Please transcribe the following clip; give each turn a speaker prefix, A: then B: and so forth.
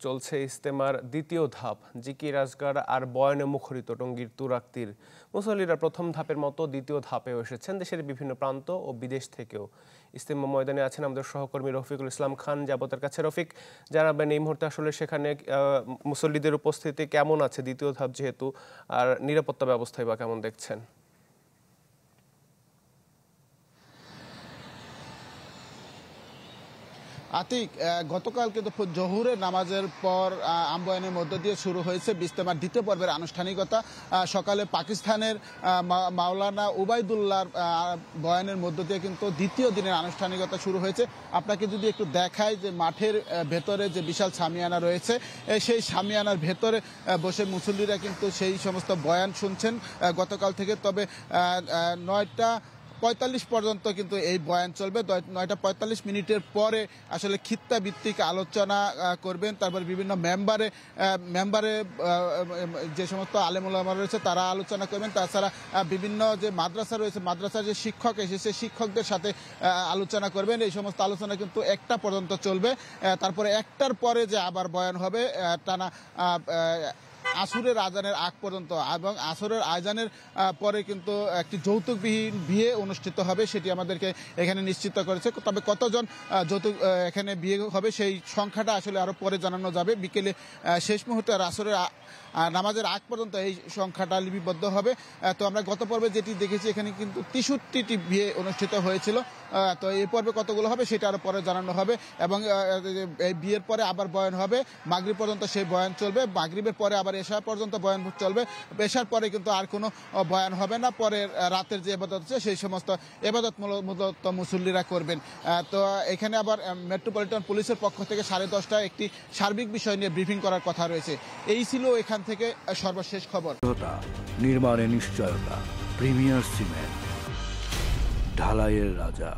A: চলছে ইজতেমার দ্বিতীয় ধাপ। জিকির আজগার আর বয়ানে মুখরিত টঙ্গীর তুরাক্তির মুসল্লিরা প্রথম ধাপের মতো দ্বিতীয় ধাপেও এসেছেন দেশের বিভিন্ন প্রান্ত ও বিদেশ থেকেও। ইজতেমা ময়দানে আছেন আমাদের সহকর্মী রফিকুল ইসলাম খান। যাবতের কাছে রফিক, জানাবেন এই মুহূর্তে আসলে সেখানে মুসল্লিদের উপস্থিতি কেমন আছে দ্বিতীয় ধাপ যেহেতু, আর নিরাপত্তা ব্যবস্থায় বা কেমন দেখছেন?
B: আতিক, গতকাল কিন্তু জহুরের নামাজের পর আমবয়ানের মধ্য দিয়ে শুরু হয়েছে ইজতেমার দ্বিতীয় পর্বের আনুষ্ঠানিকতা। সকালে পাকিস্তানের মাওলানা উবাইদুল্লাহর বয়ানের মধ্য দিয়ে কিন্তু দ্বিতীয় দিনের আনুষ্ঠানিকতা শুরু হয়েছে। আপনাকে যদি একটু দেখাই যে মাঠের ভেতরে যে বিশাল সামিয়ানা রয়েছে, সেই সামিয়ানার ভেতরে বসে মুসল্লিরা কিন্তু সেই সমস্ত বয়ান শুনছেন গতকাল থেকে। তবে 9:45 পর্যন্ত কিন্তু এই বয়ান চলবে। 9:45 পরে আসলে খিত্তা ভিত্তিক আলোচনা করবেন। তারপর বিভিন্ন মেম্বারে যে সমস্ত আলেম ওলামা রয়েছে তারা আলোচনা করবেন। তাছাড়া বিভিন্ন যে মাদ্রাসা রয়েছে, মাদ্রাসার যে শিক্ষক এসেছে শিক্ষকদের সাথে আলোচনা করবেন। এই সমস্ত আলোচনা কিন্তু 1টা পর্যন্ত চলবে। তারপরে 1টার পরে যে আবার বয়ান হবে টানা আসরের আজানের আগ পর্যন্ত, এবং আসরের আজানের পরে কিন্তু একটি যৌতুকবিহীন বিয়ে অনুষ্ঠিত হবে, সেটি আমাদেরকে এখানে নিশ্চিত করেছে। তবে কতজন যৌতুক এখানে বিয়ে হবে সেই সংখ্যাটা আসলে আরো পরে জানানো যাবে। বিকেলে শেষ মুহূর্তে আসরের নামাজের আগ পর্যন্ত এই সংখ্যাটা লিপিবদ্ধ হবে। তো আমরা গত পর্বে যেটি দেখেছি এখানে কিন্তু 63টি বিয়ে অনুষ্ঠিত হয়েছিল। তো এই পর্বে কতগুলো হবে সেটা আরো পরে জানানো হবে। এবং এই বিয়ের পরে আবার বয়ান হবে, মাগরিব পর্যন্ত সেই বয়ান চলবে। মাগরিবের পরে আবার এশা পর্যন্ত বয়ান চলবে। এশার পরে কিন্তু আর কোনো বয়ান হবে না। পরে রাতের যে ইবাদত আছে সেই সমস্ত ইবাদত মূলত মুসল্লিরা করবেন। তো এখানে আবার মেট্রোপলিটন পুলিশের পক্ষ থেকে 10:30টায় একটি সার্বিক বিষয় নিয়ে ব্রিফিং করার কথা রয়েছে। এই ছিল এখান থেকে সর্বশেষ খবর।
C: নির্মাণে নিশ্চয়তা, প্রিমিয়ার সিমেন্ট, ঢালাইয়ের রাজা।